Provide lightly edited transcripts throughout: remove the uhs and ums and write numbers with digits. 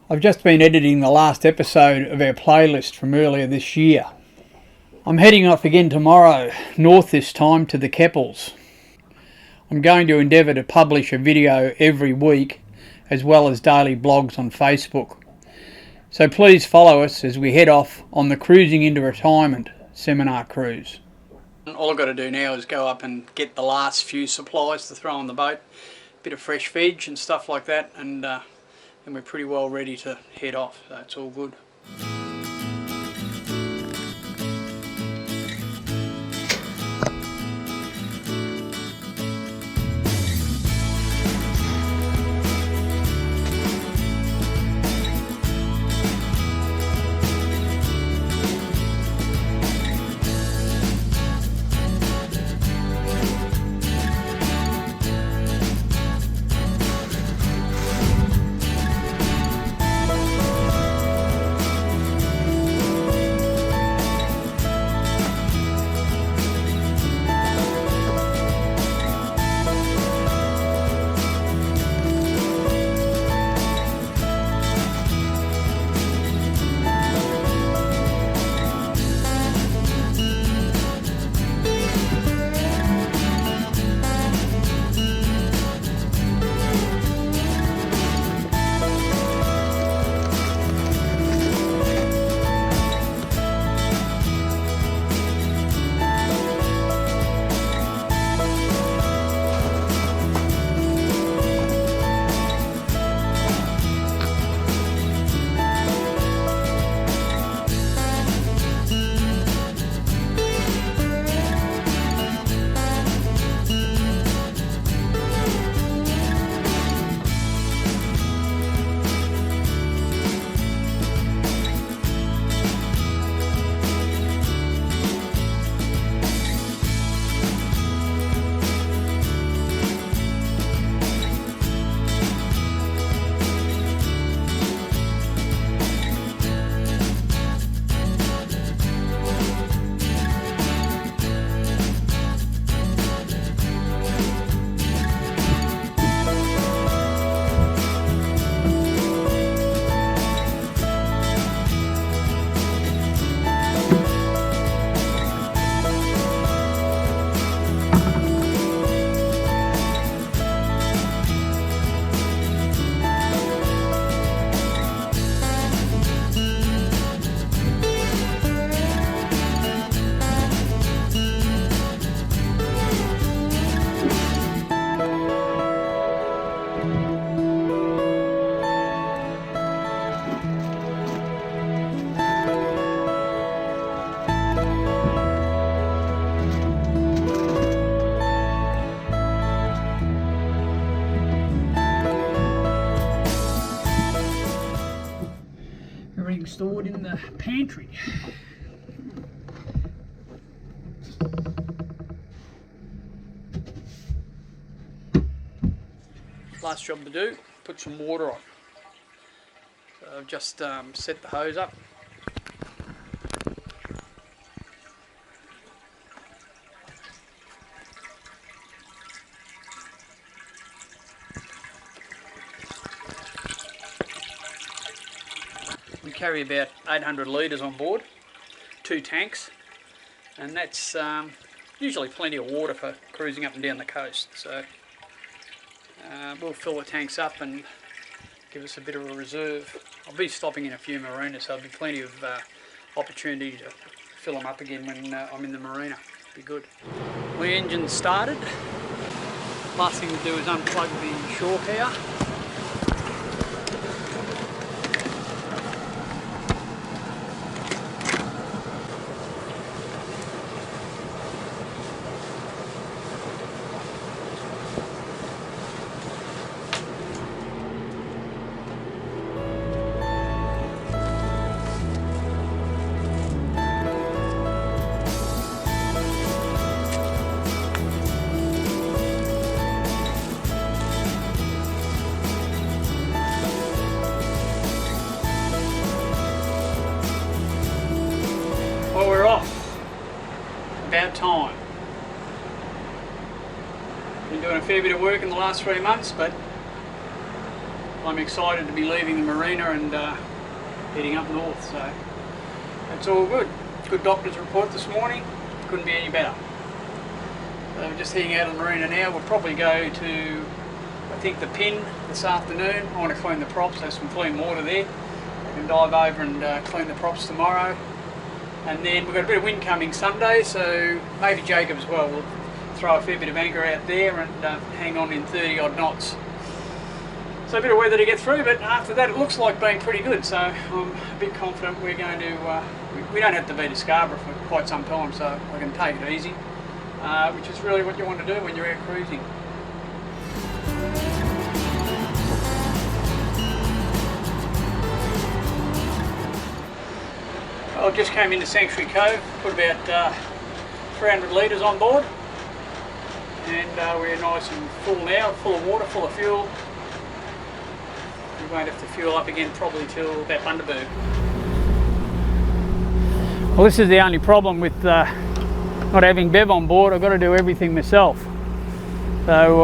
I've just been editing the last episode of our playlist from earlier this year. I'm heading off again tomorrow, north this time to the Keppels. I'm going to endeavour to publish a video every week, as well as daily blogs on Facebook. So please follow us as we head off on the Cruising into Retirement seminar cruise. All I've got to do now is go up and get the last few supplies to throw on the boat, a bit of fresh veg and stuff like that, and we're pretty well ready to head off, so it's all good. Everything stored in the pantry. Last job to do, put some water on. So I've just set the hose up. We carry about 800 litres on board, 2 tanks, and that's usually plenty of water for cruising up and down the coast. So we'll fill the tanks up and give us a bit of a reserve. I'll be stopping in a few marinas, so there'll be plenty of opportunity to fill them up again when I'm in the marina. Be good. My engine's started. Last thing to do is unplug the shore power. Well, we're off. About time. Been doing a fair bit of work in the last 3 months, but I'm excited to be leaving the marina and heading up north, so it's all good. Good doctor's report this morning, couldn't be any better. So we're just heading out of the marina now. We'll probably go to, I think, the Pin this afternoon. I want to clean the props, there's some clean water there. I can dive over and clean the props tomorrow. And then we've got a bit of wind coming Sunday, so maybe Jacob as well will throw a fair bit of anchor out there and hang on in 30 odd knots. So a bit of weather to get through, but after that it looks like being pretty good, so I'm a bit confident we're going to, we don't have to be to Scarborough for quite some time, so I can take it easy, which is really what you want to do when you're out cruising. I just came into Sanctuary Cove, put about 300 litres on board, and we're nice and full now, full of water, full of fuel. We won't have to fuel up again probably till about Bundaberg. Well, this is the only problem with not having Bev on board. I've got to do everything myself. So,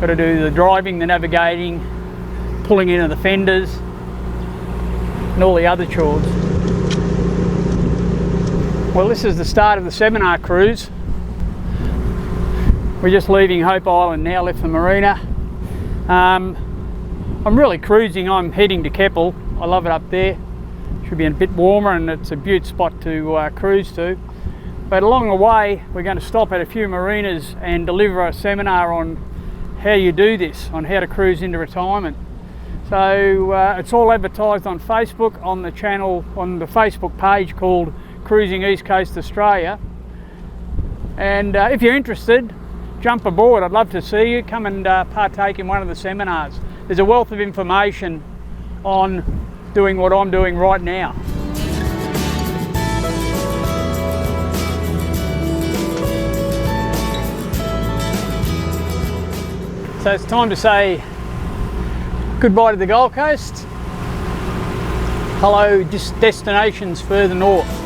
got to do the driving, the navigating, pulling into the fenders, and all the other chores. Well, this is the start of the seminar cruise. We're just leaving Hope Island now, left the marina. I'm really cruising, I'm heading to Keppel. I love it up there. Should be a bit warmer and it's a beaut spot to cruise to. But along the way, we're going to stop at a few marinas and deliver a seminar on how you do this, on how to cruise into retirement. So it's all advertised on Facebook, on the channel, on the Facebook page called Cruising East Coast Australia. And if you're interested, jump aboard. I'd love to see you. Come and partake in one of the seminars. There's a wealth of information on doing what I'm doing right now. So it's time to say goodbye to the Gold Coast. Hello, destinations further north.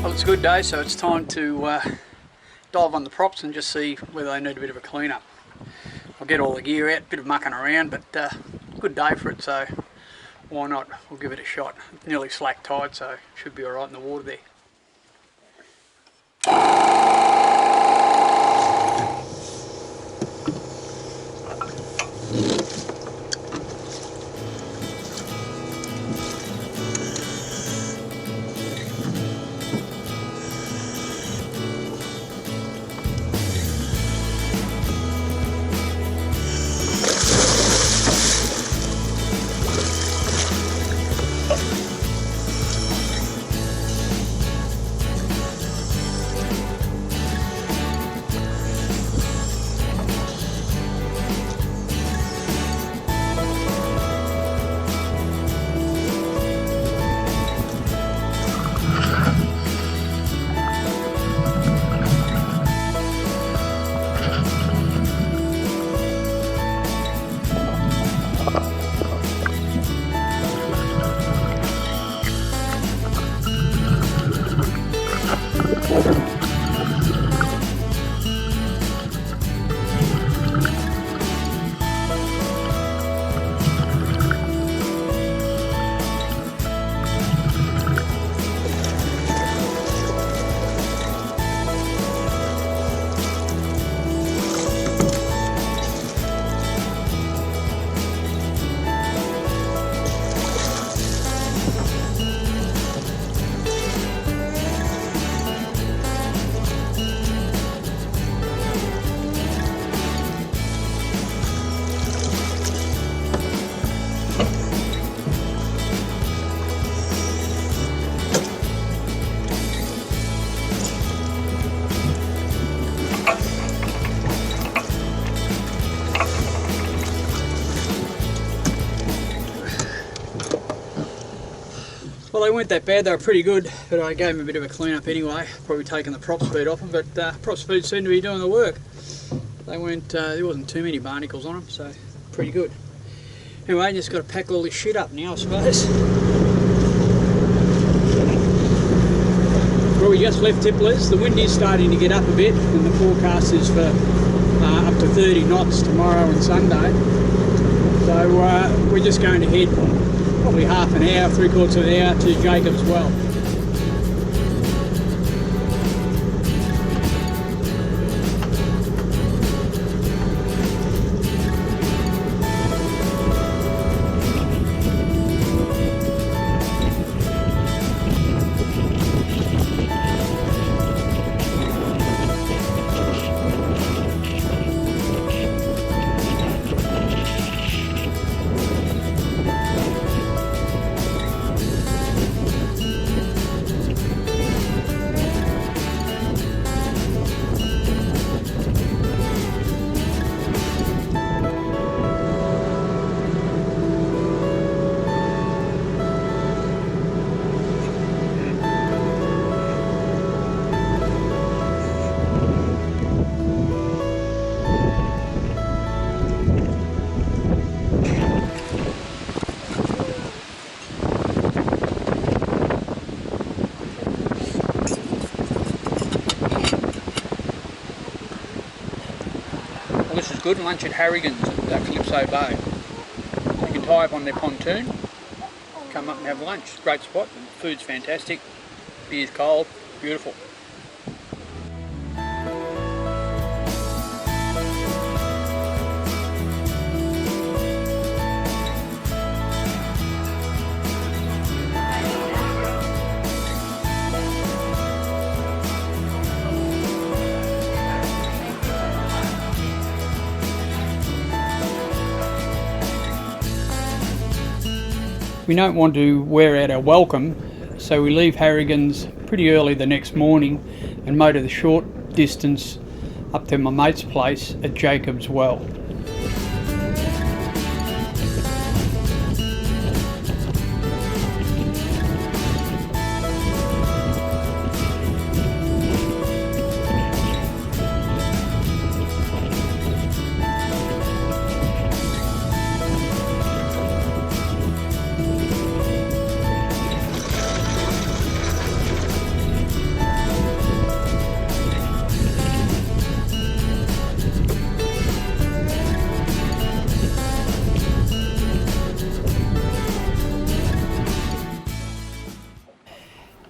Well, it's a good day, so it's time to dive on the props and just see whether they need a bit of a clean up. I'll get all the gear out, a bit of mucking around, but good day for it, so why not? We'll give it a shot. It's nearly slack tide, so it should be alright in the water there. Well, they weren't that bad, they were pretty good, but I gave them a bit of a clean up anyway, probably taking the props feed off them, but props feed seemed to be doing the work. They weren't, there wasn't too many barnacles on them, so pretty good. Anyway, just got to pack all this shit up now, I suppose. Well, we just left Tipplers. The wind is starting to get up a bit, and the forecast is for up to 30 knots tomorrow and Sunday. So we're just going to head probably half an hour, 3/4 of an hour to Jacob's Well. This is good, lunch at Harrigan's at Calypso Bay. You can tie up on their pontoon, come up and have lunch. It's a great spot, and food's fantastic, beer's cold, beautiful. We don't want to wear out our welcome, so we leave Harrigan's pretty early the next morning and motor the short distance up to my mate's place at Jacob's Well.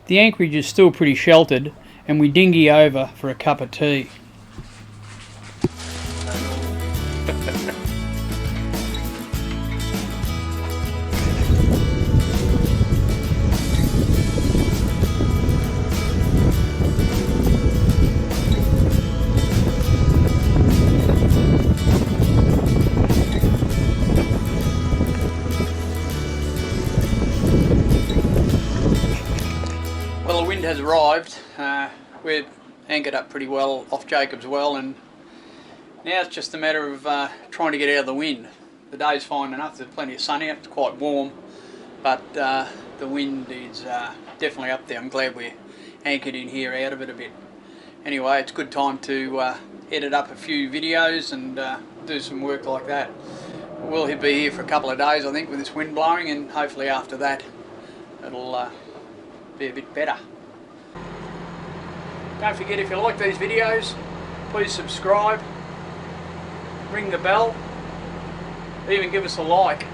The anchorage is still pretty sheltered, and we dinghy over for a cup of tea. Well, the wind has arrived. We're anchored up pretty well off Jacob's Well, and now it's just a matter of trying to get out of the wind. The day's fine enough, there's plenty of sun out, it's quite warm, but the wind is definitely up there. I'm glad we're anchored in here out of it a bit. Anyway, it's a good time to edit up a few videos and do some work like that. We'll be here for a couple of days, I think, with this wind blowing, and hopefully after that it'll be a bit better. Don't forget, if you like these videos, please subscribe, ring the bell, even give us a like.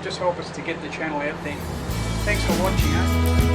Just help us to get the channel out there. Thanks for watching.